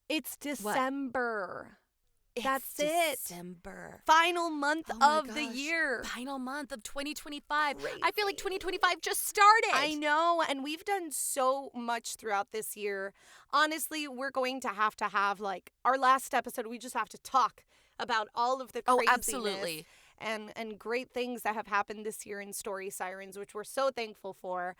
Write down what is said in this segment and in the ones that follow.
It's What? December. That's December. Final month of the gosh. year. Final month of 2025. Crazy. I feel like 2025 just started. I know, and we've done so much throughout this year. Honestly, we're going to have like our last episode. We just have to talk about all of the craziness absolutely. and great things that have happened this year in Story Sirens, which we're so thankful for.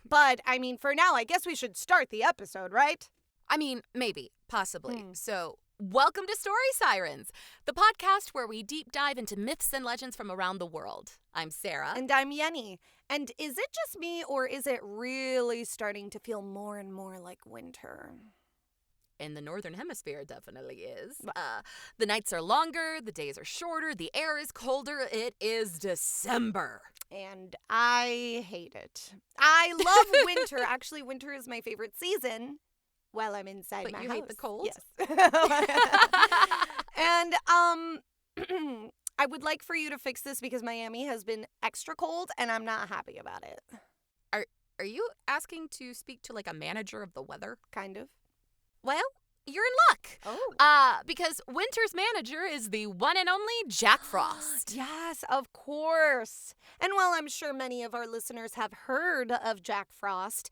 But I mean, for now, I guess we should start the episode, right? I mean, maybe, possibly. So, welcome to Story Sirens, the podcast where we deep dive into myths and legends from around the world. I'm Sarah. And I'm Yenny. And is it just me, or is it really starting to feel more and more like winter? In the Northern Hemisphere, it definitely is. The nights are longer, the days are shorter, the air is colder. It is December. And I hate it. I love winter. Actually, winter is my favorite season. While I'm inside my house. But you hate the cold? Yes. And I would like for you to fix this because Miami has been extra cold and I'm not happy about it. Are you asking to speak to like a manager of the weather? Kind of. Well, you're in luck. Oh. Because winter's manager is the one and only Jack Frost. Yes, of course. And while I'm sure many of our listeners have heard of Jack Frost,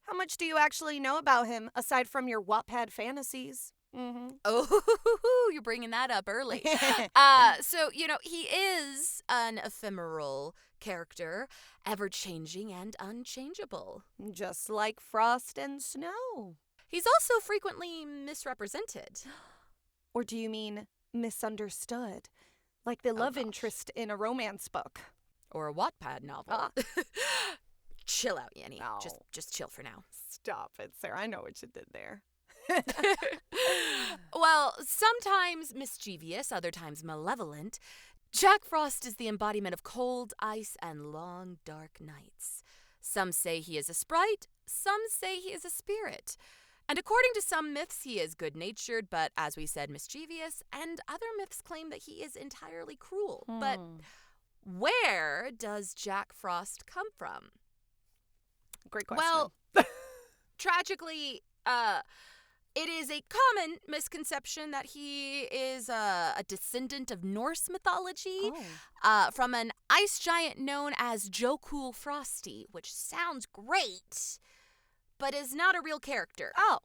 how much do you actually know about him aside from your Wattpad fantasies? Mm-hmm. Oh, you're bringing that up early. So, he is an ephemeral character, ever-changing and unchangeable. Just like frost and snow. He's also frequently misrepresented. Or do you mean misunderstood? Like the love interest in a romance book. Or a Wattpad novel. Chill out, Yenny. No. Just chill for now. Stop it, Sarah. I know what you did there. Well, sometimes mischievous, other times malevolent, Jack Frost is the embodiment of cold, ice, and long, dark nights. Some say he is a sprite, some say he is a spirit. And according to some myths, he is good-natured, but as we said, mischievous, and other myths claim that he is entirely cruel. But where does Jack Frost come from? Great question. Well, tragically, it is a common misconception that he is a descendant of Norse mythology from an ice giant known as Jokul Frosty, which sounds great, but is not a real character. Oh.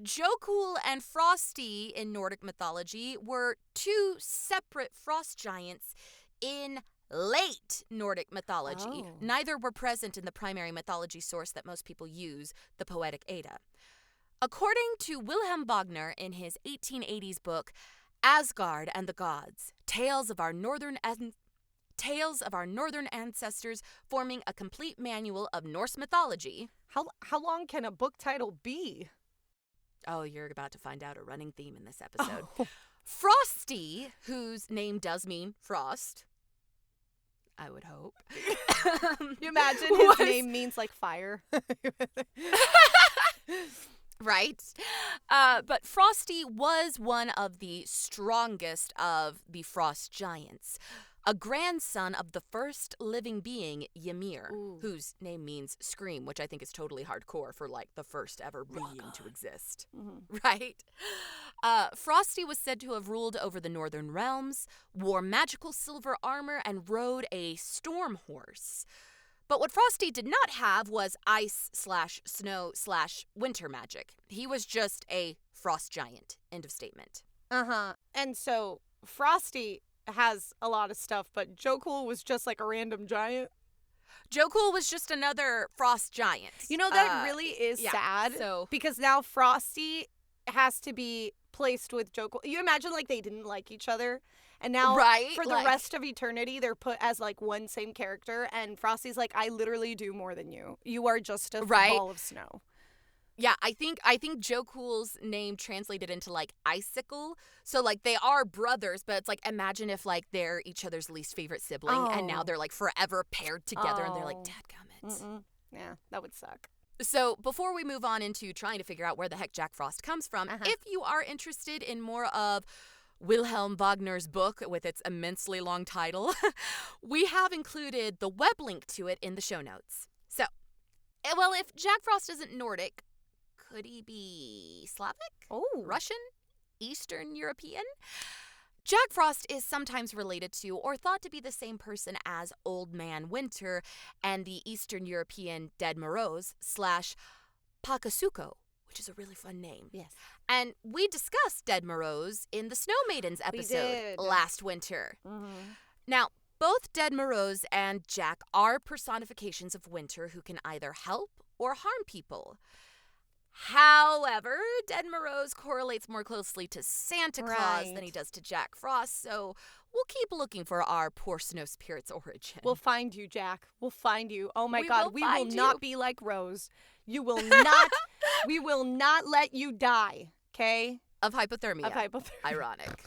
Jokul and Frosty in Nordic mythology were two separate frost giants in late Nordic mythology. Neither were present in the primary mythology source that most people use, the Poetic Edda. According to Wilhelm Wagner in his 1880s book, Asgard and the Gods, Tales of Our Northern Ancestors Forming a Complete Manual of Norse Mythology. How long can a book title be? Oh, you're about to find out a running theme in this episode. Frosty, whose name does mean frost, I would hope. You imagine his name means like fire. Right. But Frosty was one of the strongest of the frost giants, a grandson of the first living being, Ymir, whose name means scream, which I think is totally hardcore for like the first ever being to exist. Mm-hmm. Right? Frosty was said to have ruled over the northern realms, wore magical silver armor, and rode a storm horse. But what Frosty did not have was ice/snow/winter magic. He was just a frost giant. End of statement. And so Frosty has a lot of stuff, but Jokul was just like a random giant. Jokul was just another frost giant. You know, that really is sad. Because now Frosty has to be placed with Jokul. You imagine like they didn't like each other. And now for the rest of eternity, they're put as like one same character. And Frosty's like, I literally do more than you. You are just a ball of snow. Yeah, I think Jokul's name translated into like icicle. So like they are brothers, but it's like imagine if like they're each other's least favorite sibling and now they're like forever paired together and they're like, dadgummit. Yeah, that would suck. So before we move on into trying to figure out where the heck Jack Frost comes from, if you are interested in more of Wilhelm Wagner's book with its immensely long title, we have included the web link to it in the show notes. So, well, if Jack Frost isn't Nordic, Could he be Slavic? Oh. Russian? Eastern European? Jack Frost is sometimes related to or thought to be the same person as Old Man Winter and the Eastern European Dead Moroz / Pakasuko, which is a really fun name. Yes. And we discussed Dead Moroz in the Snow Maidens episode last winter. Mm-hmm. Now, both Dead Moroz and Jack are personifications of winter who can either help or harm people. However, Dead Moroz correlates more closely to Santa Claus than he does to Jack Frost, so we'll keep looking for our poor snow spirit's origin. We'll find you, Jack. We'll find you. Oh my we God, we will not be like Rose. You will not, we will not let you die, okay? Of hypothermia. Of hypothermia. Ironic.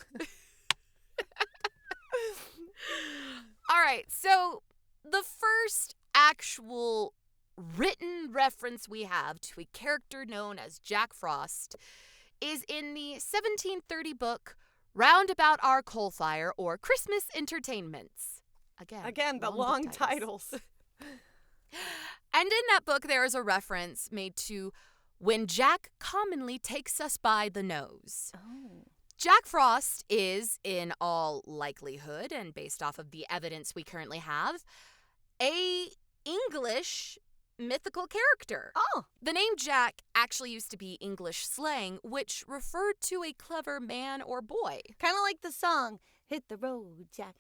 All right, so the first actual written reference we have to a character known as Jack Frost is in the 1730 book Roundabout Our Coal Fire, or Christmas Entertainments. Again, the long titles. And in that book, there is a reference made to when Jack commonly takes us by the nose. Oh. Jack Frost is, in all likelihood, and based off of the evidence we currently have, a English mythical character. Oh. The name Jack actually used to be English slang, which referred to a clever man or boy. Kind of like the song, Hit the Road, Jack.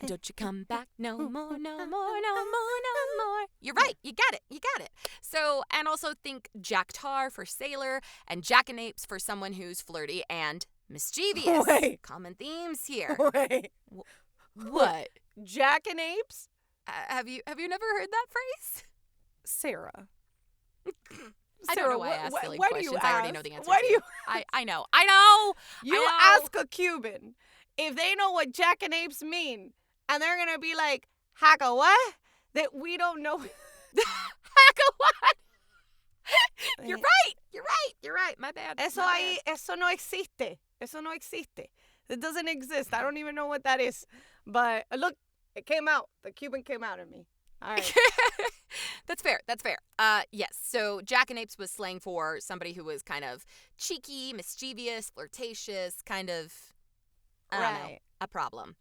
Don't you come back no more, no more, no more, no more. You're right. You got it. So, and also think Jack Tar for sailor and jackanapes for someone who's flirty and mischievous. Wait. Common themes here. Wait. What? Jackanapes? Have you never heard that phrase? Sarah. I don't know why I ask silly why questions. Do you I already ask? know the answer. Why do you? I know. You ask a Cuban if they know what jackanapes mean, and they're gonna be like, "Haka what?" That we don't know. Haka what? You're right. My bad. Eso no existe. Eso no existe. It doesn't exist. I don't even know what that is. But look, it came out. The Cuban came out of me. All right. That's fair. Yes. So jackanapes was slang for somebody who was kind of cheeky, mischievous, flirtatious, kind of, I don't know, a problem.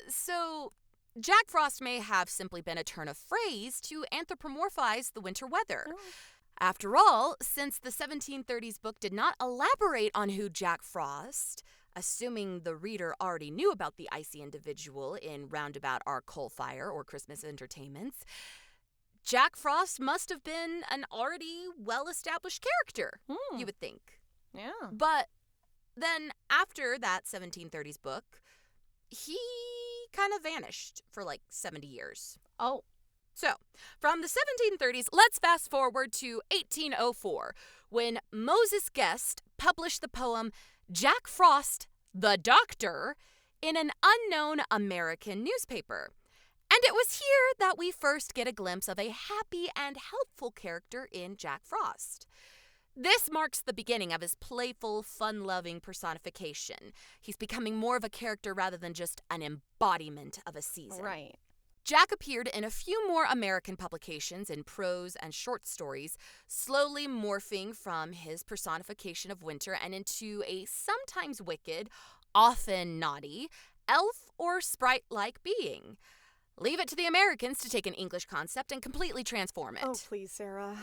So Jack Frost may have simply been a turn of phrase to anthropomorphize the winter weather. Oh. After all, since the 1730s book did not elaborate on who Jack Frost, assuming the reader already knew about the icy individual in Roundabout Our Coal Fire or Christmas Entertainments, Jack Frost must have been an already well-established character, you would think. Yeah. But then after that 1730s book, he kind of vanished for like 70 years. Oh. So, from the 1730s, let's fast forward to 1804, when Moses Guest published the poem Jack Frost, the Doctor, in an unknown American newspaper. And it was here that we first get a glimpse of a happy and helpful character in Jack Frost. This marks the beginning of his playful, fun-loving personification. He's becoming more of a character rather than just an embodiment of a season. Right. Jack appeared in a few more American publications in prose and short stories, slowly morphing from his personification of winter and into a sometimes wicked, often naughty, elf or sprite-like being. Leave it to the Americans to take an English concept and completely transform it. Oh, please, Sarah.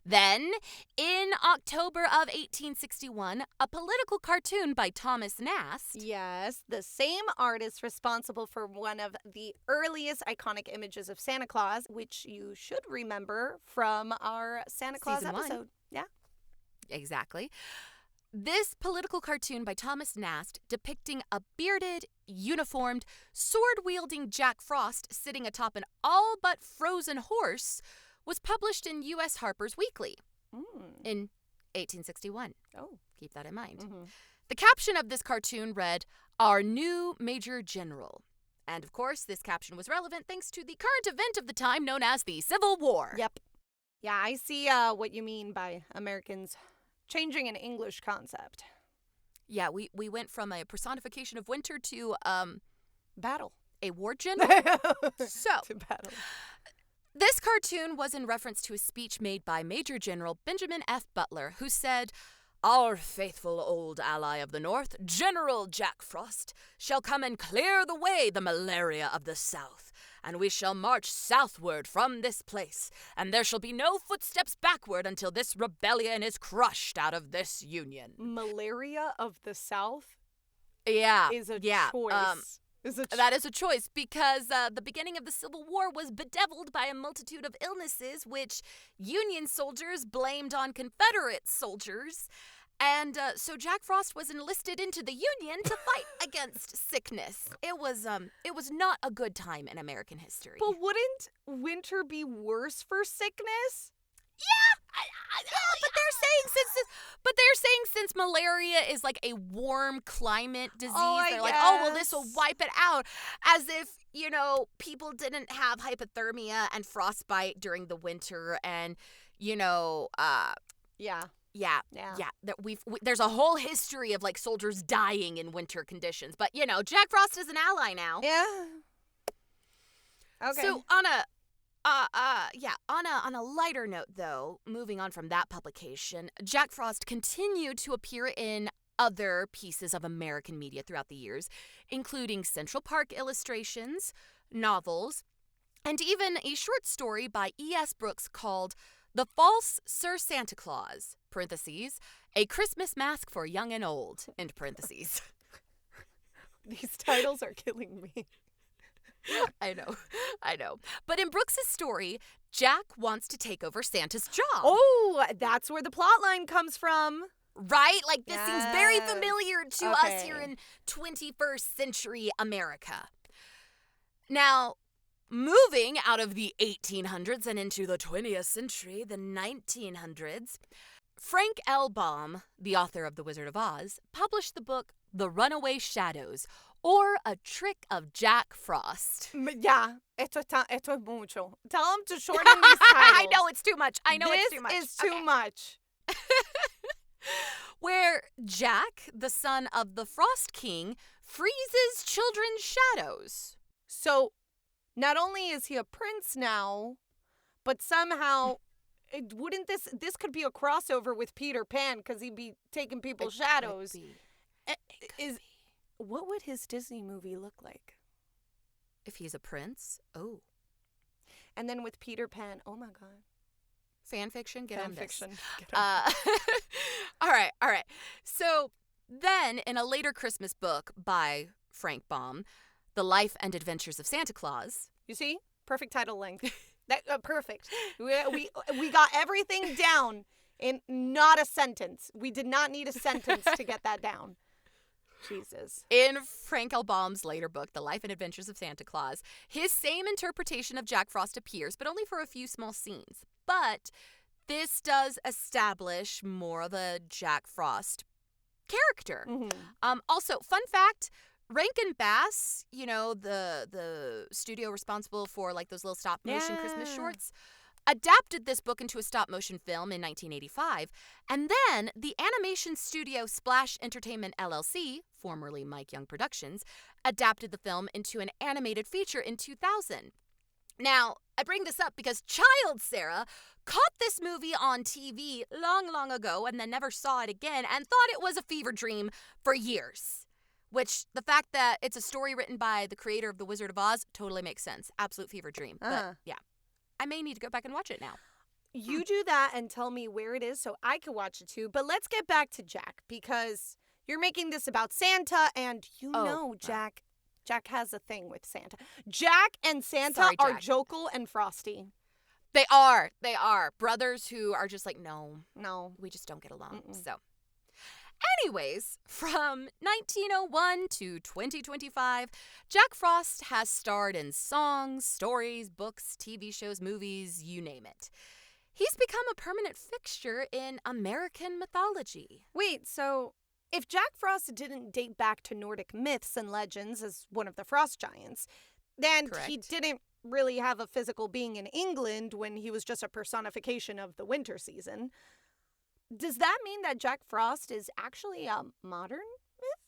Then, in October of 1861, a political cartoon by Thomas Nast. Yes, the same artist responsible for one of the earliest iconic images of Santa Claus, which you should remember from our Santa Claus Season episode. 1. Yeah. Exactly. This political cartoon by Thomas Nast, depicting a bearded, uniformed, sword-wielding Jack Frost sitting atop an all but frozen horse, was published in U.S. Harper's Weekly in 1861. Oh. Keep that in mind. Mm-hmm. The caption of this cartoon read, "Our new Major General." And, of course, this caption was relevant thanks to the current event of the time known as the Civil War. Yep. Yeah, I see what you mean by Americans changing an English concept. Yeah, we went from a personification of winter to battle. A war general. So, to battle. This cartoon was in reference to a speech made by Major General Benjamin F. Butler, who said, "Our faithful old ally of the North, General Jack Frost, shall come and clear the way the malaria of the South, and we shall march southward from this place, and there shall be no footsteps backward until this rebellion is crushed out of this union." Malaria of the South? Yeah. Is a choice. That is a choice because the beginning of the Civil War was bedeviled by a multitude of illnesses which Union soldiers blamed on Confederate soldiers. And so Jack Frost was enlisted into the Union to fight against sickness. It was not a good time in American history. But wouldn't winter be worse for sickness? Yeah, but they're saying since malaria is like a warm climate disease, they're like, oh, well, this will wipe it out. As if, people didn't have hypothermia and frostbite during the winter and, Yeah. There's a whole history of like soldiers dying in winter conditions. But, Jack Frost is an ally now. Yeah. Okay. So on a lighter note, though, moving on from that publication, Jack Frost continued to appear in other pieces of American media throughout the years, including Central Park illustrations, novels, and even a short story by E.S. Brooks called The False Sir Santa Claus, parentheses, a Christmas mask for young and old, end parentheses. These titles are killing me. I know. But in Brooks's story, Jack wants to take over Santa's job. Oh, that's where the plot line comes from. Right? Like, this seems very familiar to us here in 21st century America. Now, moving out of the 1800s and into the 20th century, the 1900s, Frank L. Baum, the author of The Wizard of Oz, published the book The Runaway Shadows, or A Trick of Jack Frost. Yeah, esto es mucho. Tell him to shorten these titles. I know it's too much. This is too much. Where Jack, the son of the Frost King, freezes children's shadows. So, not only is he a prince now, but somehow, wouldn't this could be a crossover with Peter Pan because he'd be taking people's shadows. What would his Disney movie look like? If he's a prince? Oh. And then with Peter Pan, oh my God. Fan fiction? Get on this. All right. So then, in a later Christmas book by Frank Baum, The Life and Adventures of Santa Claus. You see? Perfect title length. Perfect. We got everything down in not a sentence. We did not need a sentence to get that down. Jesus. In Frank L. Baum's later book, The Life and Adventures of Santa Claus, his same interpretation of Jack Frost appears, but only for a few small scenes. But this does establish more of a Jack Frost character. Mm-hmm. Also, fun fact, Rankin Bass, the studio responsible for like those little stop-motion Christmas shorts, adapted this book into a stop-motion film in 1985, and then the animation studio Splash Entertainment LLC, formerly Mike Young Productions, adapted the film into an animated feature in 2000. Now, I bring this up because child Sarah caught this movie on TV long, long ago and then never saw it again and thought it was a fever dream for years. Which, the fact that it's a story written by the creator of The Wizard of Oz totally makes sense. Absolute fever dream. But, yeah. I may need to go back and watch it now. You do that and tell me where it is so I can watch it too. But let's get back to Jack because you're making this about Santa and Jack has a thing with Santa. Jack and Santa are Jokel and Frosty. They are. Brothers who are just like, no, we just don't get along. Mm-mm. So, anyways, from 1901 to 2025, Jack Frost has starred in songs, stories, books, TV shows, movies, you name it. He's become a permanent fixture in American mythology. Wait, so if Jack Frost didn't date back to Nordic myths and legends as one of the frost giants, then he didn't really have a physical being in England when he was just a personification of the winter season. Does that mean that Jack Frost is actually a modern myth?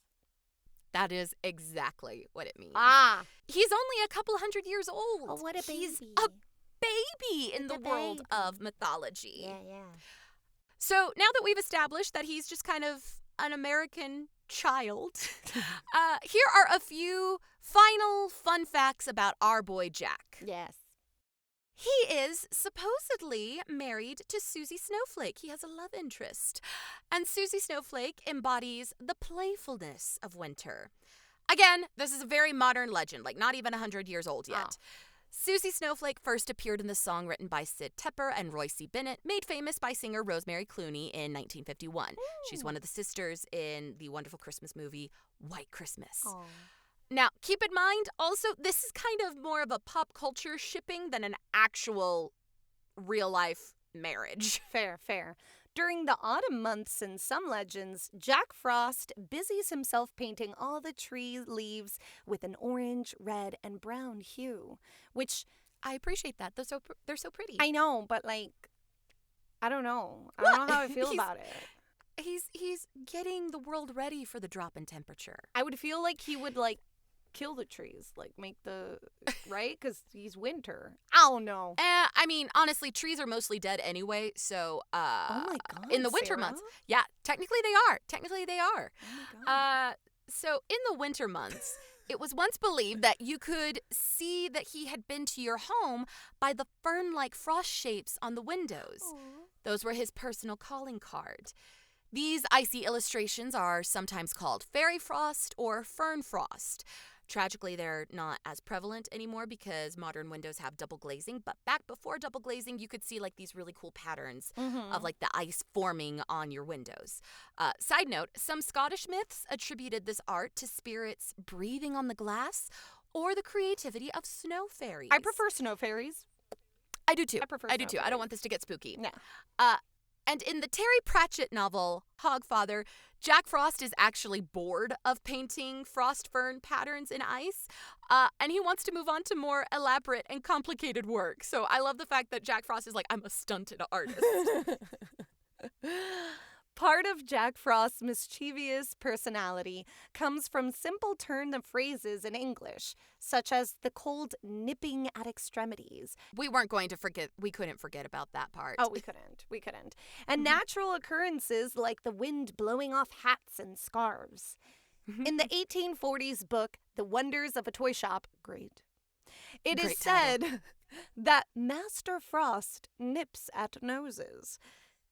That is exactly what it means. Ah. He's only a couple hundred years old. Oh, what a baby. He's a baby in the world of mythology. Yeah. So now that we've established that he's just kind of an American child, here are a few final fun facts about our boy Jack. Yes. He is supposedly married to Susie Snowflake. He has a love interest. And Susie Snowflake embodies the playfulness of winter. Again, this is a very modern legend, like not even 100 years old yet. Oh. Susie Snowflake first appeared in the song written by Sid Tepper and Roy C. Bennett, made famous by singer Rosemary Clooney in 1951. Ooh. She's one of the sisters in the wonderful Christmas movie White Christmas. Oh. Now, keep in mind, also, this is kind of more of a pop culture shipping than an actual real-life marriage. Fair. During the autumn months in some legends, Jack Frost busies himself painting all the tree leaves with an orange, red, and brown hue, which... I appreciate that. They're so pretty. I know, but, like, I don't know. I don't know how I feel about it. He's getting the world ready for the drop in temperature. I would feel like he would, like, kill the trees, like make the right, because he's winter. I don't know. I mean, honestly, trees are mostly dead anyway. So, oh my God, in the winter Sarah? months, yeah, technically they are. Oh my God. So in the winter months, it was once believed that you could see that he had been to your home by the fern-like frost shapes on the windows. Aww. Those were his personal calling card. These icy illustrations are sometimes called fairy frost or fern frost. Tragically, they're not as prevalent anymore because modern windows have double glazing. But back before double glazing, you could see like these really cool patterns of like the ice forming on your windows. Side note, some Scottish myths attributed this art to spirits breathing on the glass or the creativity of snow fairies. I prefer snow fairies. I do too. I prefer I do snow too. fairies. I don't want this to get spooky. No. And in the Terry Pratchett novel, Hogfather, Jack Frost is actually bored of painting frost fern patterns in ice, and he wants to move on to more elaborate and complicated work. So I love the fact that Jack Frost is like, I'm a stunted artist. Part of Jack Frost's mischievous personality comes from simple turn of phrases in English, such as the cold nipping at extremities. We couldn't forget about that part. Oh, we couldn't. And natural occurrences like the wind blowing off hats and scarves. In the 1840s book, The Wonders of a Toy Shop, it is said that Master Frost nips at noses.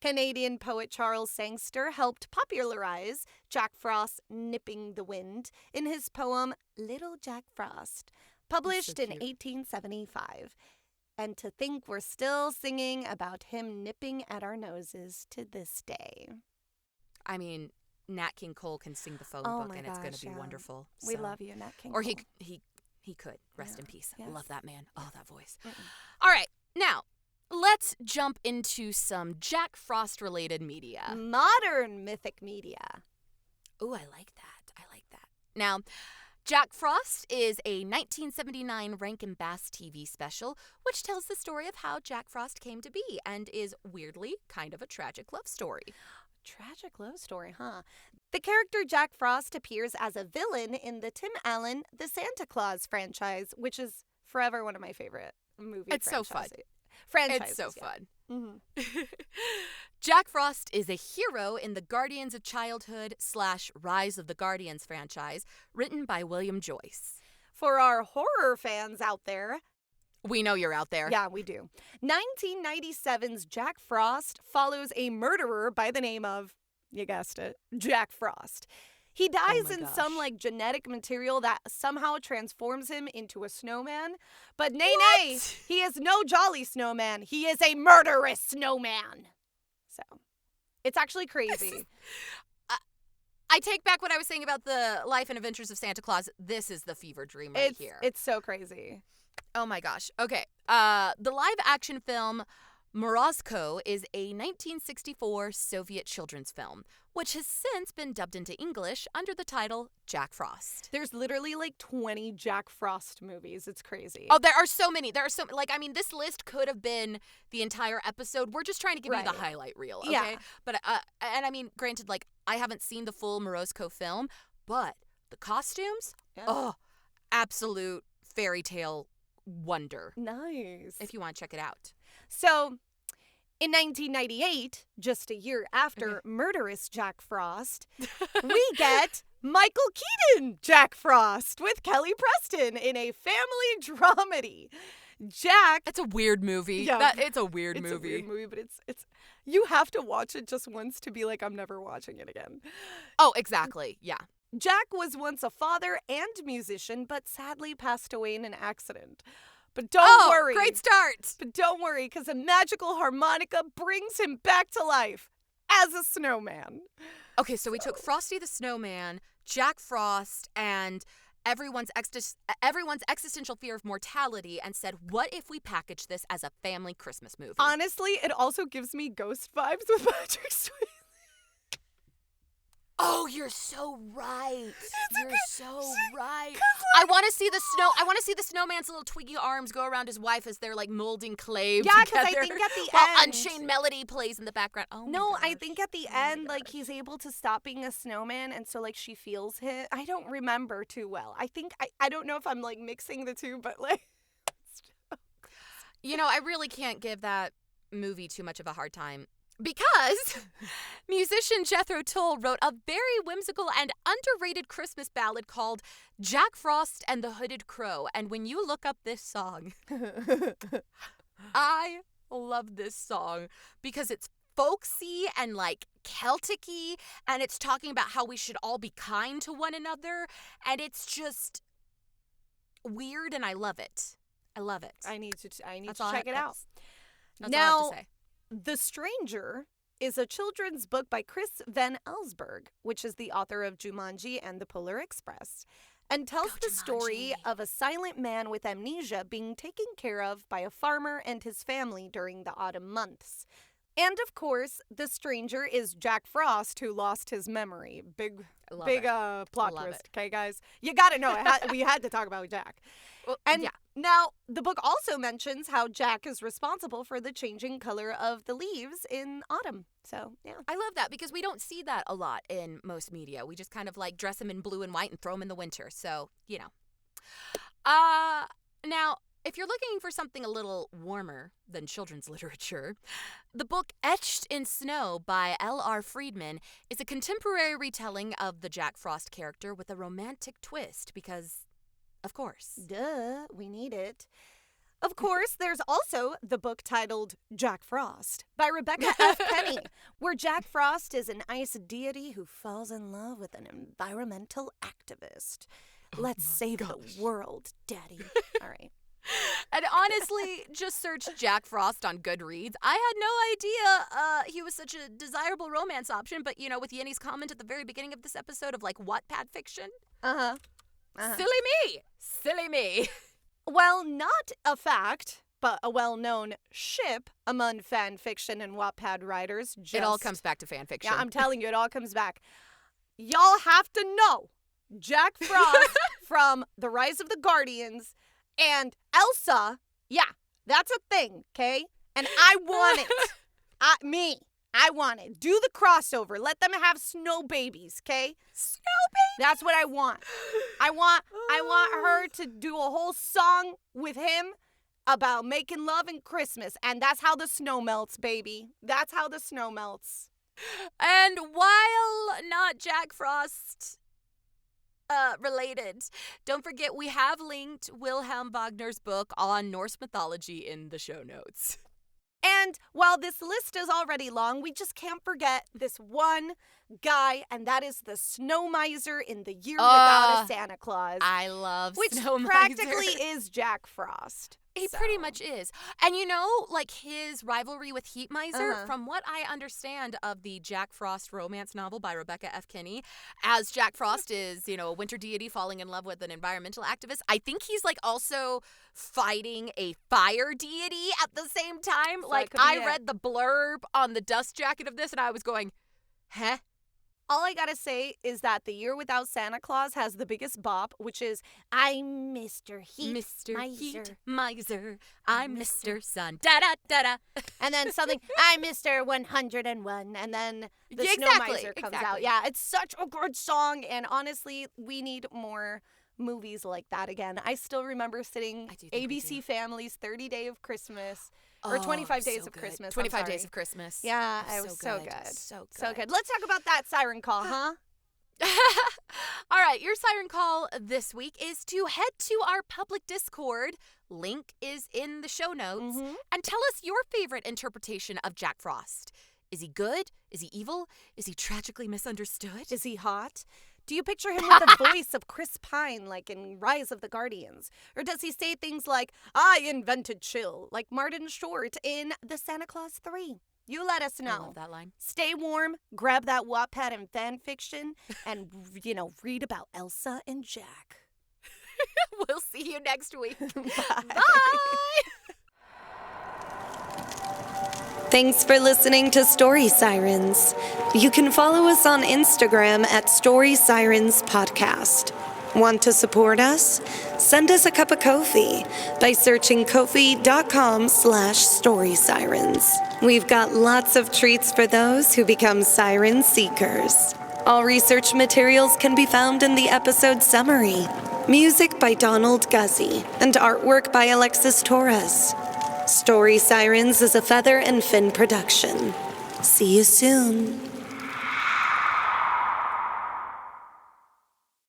Canadian poet Charles Sangster helped popularize Jack Frost's Nipping the Wind in his poem Little Jack Frost, published in 1875. And to think we're still singing about him nipping at our noses to this day. I mean, Nat King Cole can sing the phone book, and it's going to be wonderful. We love you, Nat King Cole. Or he could. Rest in peace. Yes. Love that man. Oh, that voice. All right. Now, let's jump into some Jack Frost-related media. Modern mythic media. Ooh, I like that. Now, Jack Frost is a 1979 Rankin Bass TV special, which tells the story of how Jack Frost came to be and is weirdly kind of a tragic love story. Tragic love story, huh? The character Jack Frost appears as a villain in the Tim Allen The Santa Claus franchise, which is forever one of my favorite movie franchises. It's so fun. Franchises, it's so fun. Mm-hmm. Jack Frost is a hero in the Guardians of Childhood / Rise of the Guardians franchise, written by William Joyce. For our horror fans out there, we know you're out there. Yeah, we do. 1997's Jack Frost follows a murderer by the name of, you guessed it, Jack Frost. He dies in some like genetic material that somehow transforms him into a snowman. But nay, he is no jolly snowman. He is a murderous snowman. So, it's actually crazy. I take back what I was saying about the life and adventures of Santa Claus. This is the fever dream right here. It's so crazy. Oh my gosh. Okay. The live action film Morozko is a 1964 Soviet children's film, which has since been dubbed into English under the title Jack Frost. There's literally like 20 Jack Frost movies. It's crazy. Oh, there are so many. This list could have been the entire episode. We're just trying to give you the highlight reel, okay? Yeah. But, and I mean, granted, like, I haven't seen the full Morozko film, but the costumes, absolute fairy tale wonder. Nice. If you want to check it out. So in 1998, just a year after murderous Jack Frost, we get Michael Keaton Jack Frost with Kelly Preston in a family dramedy. Jack. It's a weird movie. Yeah, it's a weird movie. It's a weird movie, but it's you have to watch it just once to be like, I'm never watching it again. Oh, exactly. Yeah. Jack was once a father and musician, but sadly passed away in an accident. But don't worry. Great start. But don't worry, because a magical harmonica brings him back to life as a snowman. Okay, so we took Frosty the Snowman, Jack Frost, and everyone's existential fear of mortality and said, what if we package this as a family Christmas movie? Honestly, it also gives me Ghost vibes with Patrick Swayze. Oh, you're so right. You're so right. I want to see the snow. I want to see the snowman's little twiggy arms go around his wife as they're like molding clay together. Yeah, because I think at the while end, Unchained Melody plays in the background. Oh no, my gosh. I think at the end, like he's able to stop being a snowman, and so like she feels him. I don't remember too well. I think I don't know if I'm like mixing the two, but like, you know, I really can't give that movie too much of a hard time. Because musician Jethro Tull wrote a very whimsical and underrated Christmas ballad called Jack Frost and the Hooded Crow. And when you look up this song, I love this song because it's folksy and like Celtic-y, and it's talking about how we should all be kind to one another. And it's just weird, and I love it. I love it. I need to check it out. That's all I have to say. The Stranger is a children's book by Chris Van Allsburg, which is the author of Jumanji and The Polar Express, and tells the story of a silent man with amnesia being taken care of by a farmer and his family during the autumn months. And of course, the stranger is Jack Frost, who lost his memory. Big plot twist, okay, guys? You gotta know, we had to talk about Jack. Well, and yeah. Now, the book also mentions how Jack is responsible for the changing color of the leaves in autumn. So, yeah. I love that because we don't see that a lot in most media. We just kind of like dress them in blue and white and throw them in the winter. So, you know. Now, if you're looking for something a little warmer than children's literature, the book Etched in Snow by L.R. Friedman is a contemporary retelling of the Jack Frost character with a romantic twist because, of course. Duh, we need it. Of course, there's also the book titled Jack Frost by Rebecca F. Kenny, where Jack Frost is an ice deity who falls in love with an environmental activist. Let's save the world, Daddy. All right. And honestly, just search Jack Frost on Goodreads. I had no idea he was such a desirable romance option, but, you know, with Yenny's comment at the very beginning of this episode of, like, Wattpad fiction. Silly me. Well, not a fact, but a well-known ship among fan fiction and Wattpad writers. It all comes back to fan fiction. Yeah, I'm telling you, it all comes back. Y'all have to know Jack Frost from The Rise of the Guardians and Elsa. Yeah, that's a thing, okay? And I want it. I want it. Do the crossover. Let them have snow babies, okay? Snow babies? That's what I want. I want her to do a whole song with him about making love and Christmas. And that's how the snow melts, baby. That's how the snow melts. And while not Jack Frost related, don't forget we have linked Wilhelm Wagner's book on Norse mythology in the show notes. And while this list is already long, we just can't forget this one guy, and that is the Snow Miser in The Year Without a Santa Claus. I love Snow Miser. Which practically is Jack Frost. He pretty much is. And you know, like his rivalry with Heat Miser, from what I understand of the Jack Frost romance novel by Rebecca F. Kinney, as Jack Frost is, you know, a winter deity falling in love with an environmental activist, I think he's like also fighting a fire deity at the same time. So like I read the blurb on the dust jacket of this and I was going, huh? All I gotta say is that The Year Without Santa Claus has the biggest bop, which is, I'm Mr. Heat Miser. I'm Mr. Sun. Da-da-da-da. And then something, I'm Mr. 101. And then the Snow Miser comes out. Yeah, it's such a good song. And honestly, we need more movies like that again. I still remember sitting ABC Family's 30 Day of Christmas. Or 25 Days of Christmas. 25 Days of Christmas. Yeah, it was so good. So good. So good. Let's talk about that siren call, huh? All right, your siren call this week is to head to our public Discord. Link is in the show notes. And tell us your favorite interpretation of Jack Frost. Is he good? Is he evil? Is he tragically misunderstood? Is he hot? Do you picture him with the voice of Chris Pine, like in Rise of the Guardians? Or does he say things like, I invented chill, like Martin Short in The Santa Claus 3? You let us know. I love that line. Stay warm, grab that Wattpad and fan fiction, and, read about Elsa and Jack. We'll see you next week. Bye. Bye. Thanks for listening to Story Sirens. You can follow us on Instagram at Story Sirens Podcast. Want to support us? Send us a cup of Ko-fi by searching ko-fi.com/storysirens. We've got lots of treats for those who become siren seekers. All research materials can be found in the episode summary. Music by Donald Guzzi and artwork by Alexis Torres. Story Sirens is a Feather and Fin production. See you soon.